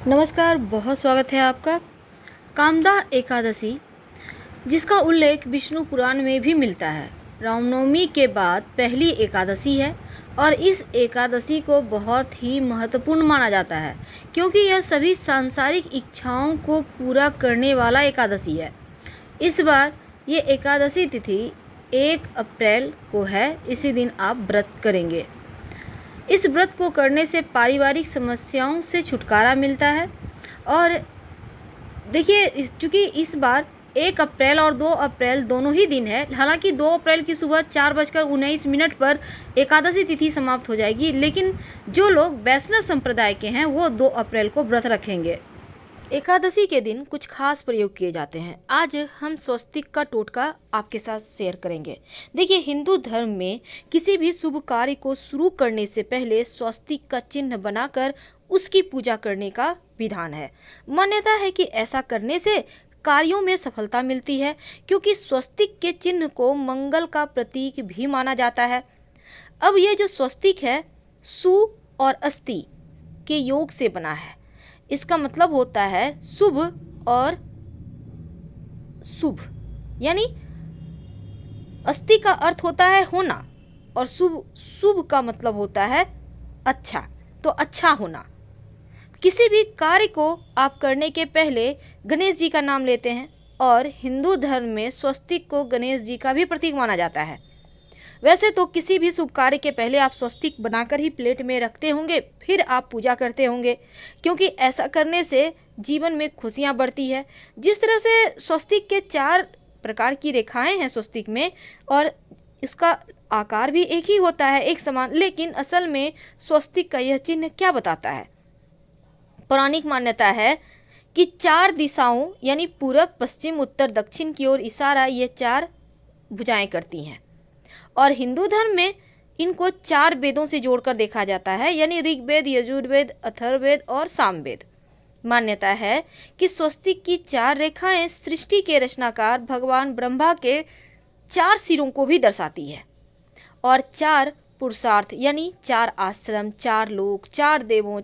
नमस्कार, बहुत स्वागत है आपका। कामदा एकादशी, जिसका उल्लेख विष्णु पुराण में भी मिलता है, रामनवमी के बाद पहली एकादशी है और इस एकादशी को बहुत ही महत्वपूर्ण माना जाता है क्योंकि यह सभी सांसारिक इच्छाओं को पूरा करने वाला एकादशी है। इस बार ये एकादशी तिथि 1 अप्रैल को है। इसी दिन आप व्रत करेंगे। इस व्रत को करने से पारिवारिक समस्याओं से छुटकारा मिलता है। और देखिए, चूँकि इस बार 1 अप्रैल और 2 अप्रैल दोनों ही दिन है। हालांकि 2 अप्रैल की सुबह 4:19 पर एकादशी तिथि समाप्त हो जाएगी, लेकिन जो लोग वैष्णव संप्रदाय के हैं वो 2 अप्रैल को व्रत रखेंगे। एकादशी के दिन कुछ खास प्रयोग किए जाते हैं। आज हम स्वस्तिक का टोटका आपके साथ शेयर करेंगे। देखिए, हिंदू धर्म में किसी भी शुभ कार्य को शुरू करने से पहले स्वस्तिक का चिन्ह बनाकर उसकी पूजा करने का विधान है। मान्यता है कि ऐसा करने से कार्यों में सफलता मिलती है, क्योंकि स्वस्तिक के चिन्ह को मंगल का प्रतीक भी माना जाता है। अब ये जो स्वस्तिक है, सु और अस्ति के योग से बना है। इसका मतलब होता है शुभ और शुभ, यानी अस्ति का अर्थ होता है होना और शुभ शुभ का मतलब होता है अच्छा, तो अच्छा होना। किसी भी कार्य को आप करने के पहले गणेश जी का नाम लेते हैं और हिंदू धर्म में स्वस्तिक को गणेश जी का भी प्रतीक माना जाता है। वैसे तो किसी भी शुभ कार्य के पहले आप स्वस्तिक बनाकर ही प्लेट में रखते होंगे, फिर आप पूजा करते होंगे, क्योंकि ऐसा करने से जीवन में खुशियां बढ़ती है। जिस तरह से स्वस्तिक के 4 प्रकार की रेखाएं हैं स्वस्तिक में, और इसका आकार भी एक ही होता है, एक समान, लेकिन असल में स्वस्तिक का यह चिन्ह क्या बताता है? पौराणिक मान्यता है कि 4 दिशाओं यानी पूरब, पश्चिम, उत्तर, दक्षिण की ओर इशारा ये 4 भुजाएं करती हैं। और हिंदू धर्म में इनको 4 वेदों से जोड़कर देखा जाता है, यानी ऋग्वेद, यजुर्वेद, अथर्ववेद और सामवेद। मान्यता है कि स्वस्तिक की 4 रेखाएं सृष्टि के रचनाकार भगवान ब्रह्मा के 4 सिरों को भी दर्शाती है। और 4 पुरुषार्थ यानी 4 आश्रम, 4 लोक, 4 देवों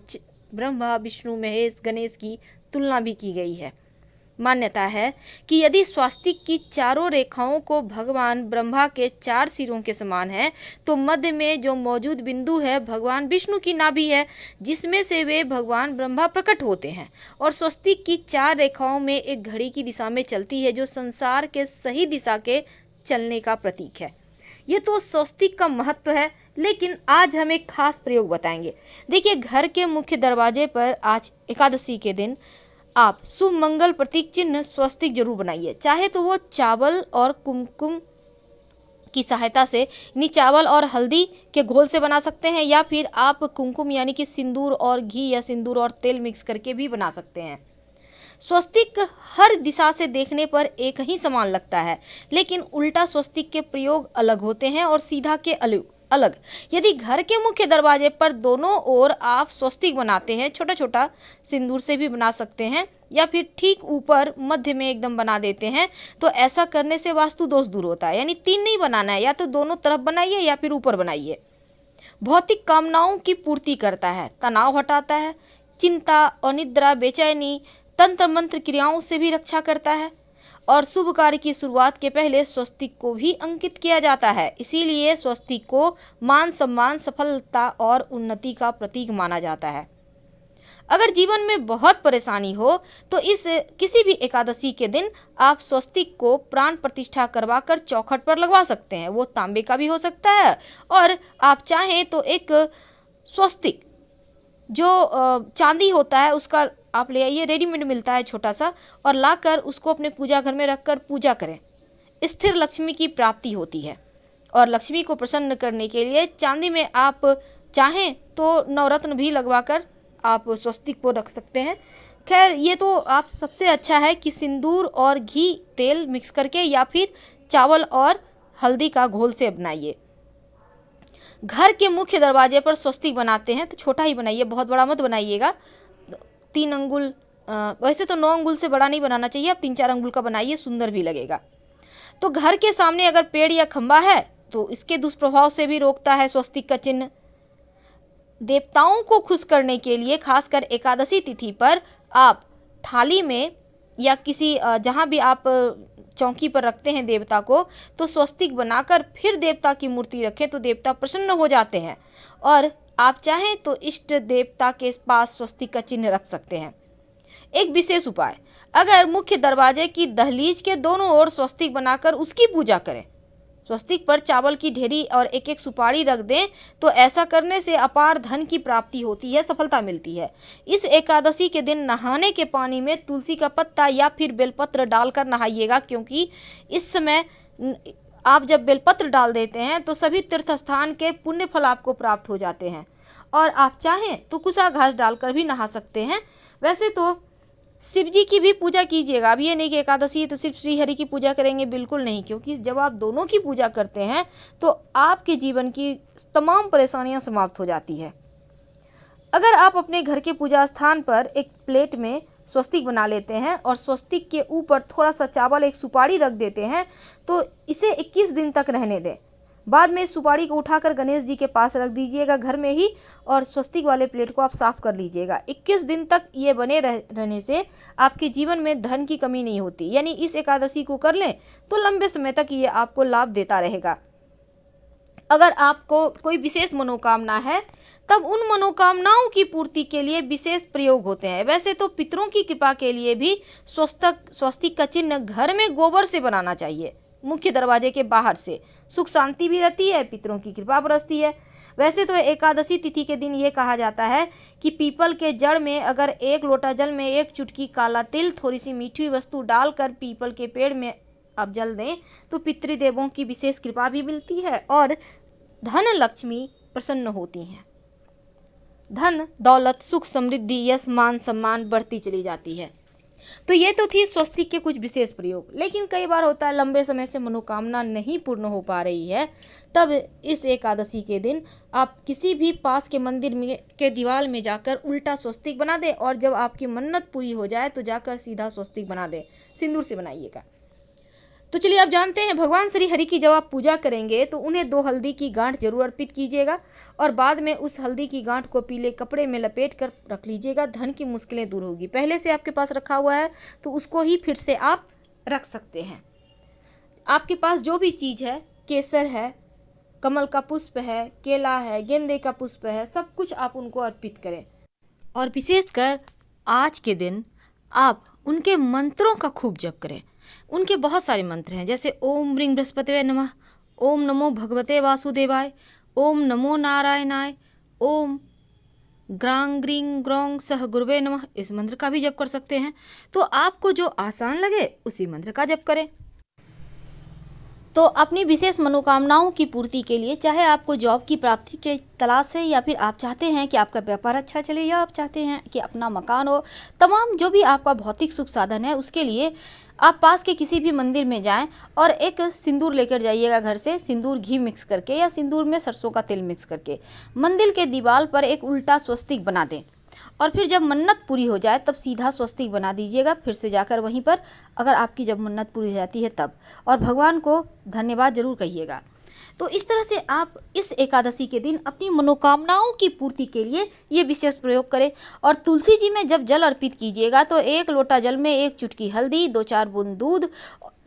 ब्रह्मा, विष्णु, महेश, गणेश की तुलना भी की गई है। मान्यता है कि यदि स्वस्तिक की चारों रेखाओं को भगवान ब्रह्मा के 4 सिरों के समान है, तो मध्य में जो मौजूद बिंदु है भगवान विष्णु की नाभि है, जिसमें से वे भगवान ब्रह्मा प्रकट होते हैं। और स्वस्तिक की 4 रेखाओं में एक घड़ी की दिशा में चलती है, जो संसार के सही दिशा के चलने का प्रतीक है। ये तो स्वस्तिक का महत्व है, लेकिन आज हम एक खास प्रयोग बताएंगे। देखिए, घर के मुख्य दरवाजे पर आज एकादशी के दिन आप शुभ मंगल प्रतीक चिन्ह स्वस्तिक जरूर बनाइए। चाहे तो वो चावल और कुमकुम की सहायता से, यानी चावल और हल्दी के घोल से बना सकते हैं, या फिर आप कुमकुम यानी कि सिंदूर और घी या सिंदूर और तेल मिक्स करके भी बना सकते हैं। स्वस्तिक हर दिशा से देखने पर एक ही समान लगता है, लेकिन उल्टा स्वस्तिक के प्रयोग अलग होते हैं और सीधा के अलग। यदि घर के मुख्य दरवाजे पर दोनों ओर आप स्वस्तिक बनाते हैं, छोटा छोटा सिंदूर से भी बना सकते हैं, या फिर ठीक ऊपर मध्य में एकदम बना देते हैं, तो ऐसा करने से वास्तु दोष दूर होता है। यानी 3 नहीं बनाना है, या तो दोनों तरफ बनाइए या फिर ऊपर बनाइए। भौतिक कामनाओं की पूर्ति करता है, तनाव हटाता है, चिंता, अनिद्रा, बेचैनी, तंत्र मंत्र क्रियाओं से भी रक्षा करता है। और शुभ कार्य की शुरुआत के पहले स्वस्तिक को भी अंकित किया जाता है। इसीलिए स्वस्तिक को मान सम्मान, सफलता और उन्नति का प्रतीक माना जाता है। अगर जीवन में बहुत परेशानी हो तो इस किसी भी एकादशी के दिन आप स्वस्तिक को प्राण प्रतिष्ठा करवाकर चौखट पर लगवा सकते हैं। वो तांबे का भी हो सकता है, और आप चाहें तो एक स्वस्तिक जो चांदी होता है उसका आप ले आइए, रेडीमेड मिलता है छोटा सा, और लाकर उसको अपने पूजा घर में रखकर पूजा करें। स्थिर लक्ष्मी की प्राप्ति होती है। और लक्ष्मी को प्रसन्न करने के लिए चांदी में आप चाहें तो नवरत्न भी लगवाकर आप स्वस्तिक को रख सकते हैं। खैर, ये तो आप सबसे अच्छा है कि सिंदूर और घी तेल मिक्स करके या फिर चावल और हल्दी का घोल से बनाइए। घर के मुख्य दरवाजे पर स्वस्तिक बनाते हैं तो छोटा ही बनाइए, बहुत बड़ा मत बनाइएगा। 3 अंगुल, वैसे तो 9 अंगुल से बड़ा नहीं बनाना चाहिए, आप 3-4 अंगुल का बनाइए, सुंदर भी लगेगा। तो घर के सामने अगर पेड़ या खंबा है तो इसके दुष्प्रभाव से भी रोकता है स्वस्तिक का चिन्ह। देवताओं को खुश करने के लिए खासकर एकादशी तिथि पर आप थाली में या किसी जहाँ भी आप चौकी पर रखते हैं देवता को, तो स्वस्तिक बनाकर फिर देवता की मूर्ति रखें तो देवता प्रसन्न हो जाते हैं। और आप चाहें तो इष्ट देवता के पास स्वस्तिक का चिन्ह रख सकते हैं। एक विशेष उपाय, अगर मुख्य दरवाजे की दहलीज के दोनों ओर स्वस्तिक बनाकर उसकी पूजा करें, स्वस्तिक पर चावल की ढेरी और एक एक सुपारी रख दें, तो ऐसा करने से अपार धन की प्राप्ति होती है, सफलता मिलती है। इस एकादशी के दिन नहाने के पानी में तुलसी का पत्ता या फिर बेलपत्र डालकर नहाइएगा, क्योंकि इस समय आप जब बेलपत्र डाल देते हैं तो सभी तीर्थ स्थान के पुण्य फल आपको प्राप्त हो जाते हैं। और आप चाहें तो कुसा घास डालकर भी नहा सकते हैं। वैसे तो शिव जी की भी पूजा कीजिएगा। अब ये नहीं कि एकादशी है तो सिर्फ श्री हरि की पूजा करेंगे, बिल्कुल नहीं, क्योंकि जब आप दोनों की पूजा करते हैं तो आपके जीवन की तमाम परेशानियां समाप्त हो जाती है। अगर आप अपने घर के पूजा स्थान पर एक प्लेट में स्वस्तिक बना लेते हैं और स्वस्तिक के ऊपर थोड़ा सा चावल, एक सुपारी रख देते हैं, तो इसे 21 दिन तक रहने दें। बाद में इस सुपारी को उठाकर गणेश जी के पास रख दीजिएगा घर में ही, और स्वस्तिक वाले प्लेट को आप साफ कर लीजिएगा। 21 दिन तक ये बने रहने से आपके जीवन में धन की कमी नहीं होती। यानी इस एकादशी को कर लें तो लंबे समय तक ये आपको लाभ देता रहेगा। अगर आपको कोई विशेष मनोकामना है तब उन मनोकामनाओं की पूर्ति के लिए विशेष प्रयोग होते हैं। वैसे तो पितरों की कृपा के लिए भी स्वस्तिक का चिन्ह घर में गोबर से बनाना चाहिए, मुख्य दरवाजे के बाहर से। सुख शांति भी रहती है, पितरों की कृपा बरसती है। वैसे तो एकादशी तिथि के दिन ये कहा जाता है कि पीपल के जड़ में अगर 1 लोटा जल में 1 चुटकी काला तिल, थोड़ी सी मीठी वस्तु डालकर पीपल के पेड़ में आप जल दें तो पितृदेवों की विशेष कृपा भी मिलती है और धन लक्ष्मी प्रसन्न होती हैं। धन दौलत सुख समृद्धि यश मान सम्मान बढ़ती चली जाती है। तो ये तो थी स्वस्तिक के कुछ विशेष प्रयोग। लेकिन कई बार होता है लंबे समय से मनोकामना नहीं पूर्ण हो पा रही है, तब इस एकादशी के दिन आप किसी भी पास के मंदिर में के दीवार में जाकर उल्टा स्वस्तिक बना दें, और जब आपकी मन्नत पूरी हो जाए तो जाकर सीधा स्वस्तिक बना दें। सिंदूर से बनाइएगा। तो चलिए आप जानते हैं भगवान श्री हरि की जब आप पूजा करेंगे तो उन्हें 2 हल्दी की गांठ जरूर अर्पित कीजिएगा, और बाद में उस हल्दी की गांठ को पीले कपड़े में लपेट कर रख लीजिएगा। धन की मुश्किलें दूर होगी। पहले से आपके पास रखा हुआ है तो उसको ही फिर से आप रख सकते हैं। आपके पास जो भी चीज़ है, केसर है, कमल का पुष्प है, केला है, गेंदे का पुष्प है, सब कुछ आप उनको अर्पित करें। और विशेषकर आज के दिन आप उनके मंत्रों का खूब जप करें। उनके बहुत सारे मंत्र हैं, जैसे ओम ह्रीं बृहस्पतये नमः, ओम नमो भगवते वासुदेवाय, ओम नमो नारायणाय, ओम ग्रां ग्रीं ग्रौं सह गुरुवे नमः। इस मंत्र का भी जप कर सकते हैं। तो आपको जो आसान लगे उसी मंत्र का जप करें। तो अपनी विशेष मनोकामनाओं की पूर्ति के लिए, चाहे आपको जॉब की प्राप्ति के तलाश है, या फिर आप चाहते हैं कि आपका व्यापार अच्छा चले, या आप चाहते हैं कि अपना मकान हो, तमाम जो भी आपका भौतिक सुख साधन है, उसके लिए आप पास के किसी भी मंदिर में जाएं और एक सिंदूर लेकर जाइएगा घर से। सिंदूर घी मिक्स करके या सिंदूर में सरसों का तेल मिक्स करके मंदिर के दीवार पर एक उल्टा स्वस्तिक बना दें, और फिर जब मन्नत पूरी हो जाए तब सीधा स्वस्तिक बना दीजिएगा। फिर से जाकर वहीं पर, अगर आपकी जब मन्नत पूरी हो जाती है तब, और भगवान को धन्यवाद जरूर कहिएगा। तो इस तरह से आप इस एकादशी के दिन अपनी मनोकामनाओं की पूर्ति के लिए ये विशेष प्रयोग करें। और तुलसी जी में जब जल अर्पित कीजिएगा तो 1 लोटा जल में 1 चुटकी हल्दी, 2-4 बूंद दूध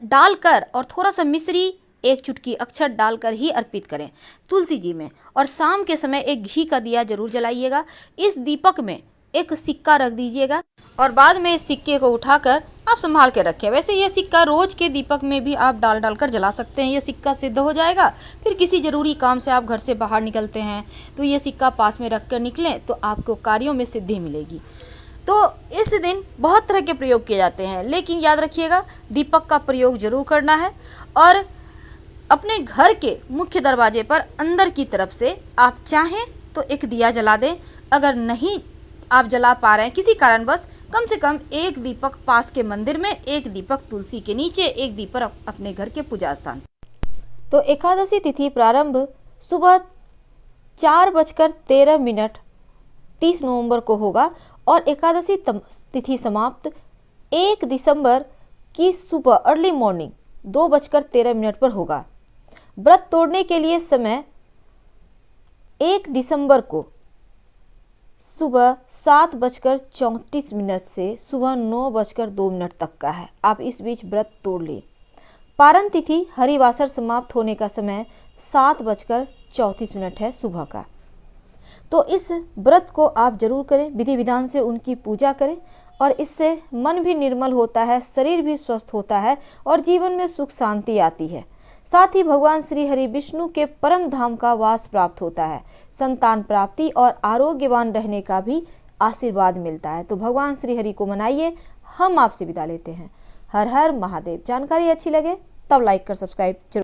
डालकर और थोड़ा सा मिश्री, 1 चुटकी अक्षत डालकर ही अर्पित करें तुलसी जी में। और शाम के समय एक घी का दिया जरूर जलाइएगा। इस दीपक में एक सिक्का रख दीजिएगा और बाद में इस सिक्के को उठाकर आप संभाल के रखें। वैसे ये सिक्का रोज के दीपक में भी आप डाल कर जला सकते हैं। ये सिक्का सिद्ध हो जाएगा। फिर किसी ज़रूरी काम से आप घर से बाहर निकलते हैं तो ये सिक्का पास में रख कर निकलें तो आपको कार्यों में सिद्धि मिलेगी। तो इस दिन बहुत तरह के प्रयोग किए जाते हैं, लेकिन याद रखिएगा दीपक का प्रयोग जरूर करना है। और अपने घर के मुख्य दरवाजे पर अंदर की तरफ से आप चाहें तो एक दिया जला दें। अगर नहीं आप जला पा रहे हैं किसी कारणवश, कम से कम 1 दीपक पास के मंदिर में, 1 दीपक तुलसी के नीचे, 1 दीपक अपने घर के पूजा स्थान। तो एकादशी तिथि प्रारंभ सुबह 4:13 30 नवंबर को होगा और एकादशी तिथि समाप्त 1 दिसंबर की सुबह अर्ली मॉर्निंग 2:13 पर होगा। व्रत तोड़ने के लिए समय 1 दिसंबर को सुबह 7:34 से सुबह 9:02 तक का है। आप इस बीच व्रत तोड़ लें। पारण तिथि हरिवासर समाप्त होने का समय 7:34 है सुबह का। तो इस व्रत को आप जरूर करें, विधि विधान से उनकी पूजा करें और इससे मन भी निर्मल होता है, शरीर भी स्वस्थ होता है और जीवन में सुख शांति आती है। साथ ही भगवान श्री हरि विष्णु के परम धाम का वास प्राप्त होता है, संतान प्राप्ति और आरोग्यवान रहने का भी आशीर्वाद मिलता है। तो भगवान श्री हरि को मनाइए। हम आपसे विदा लेते हैं। हर हर महादेव। जानकारी अच्छी लगे तब लाइक कर सब्सक्राइब जरूर।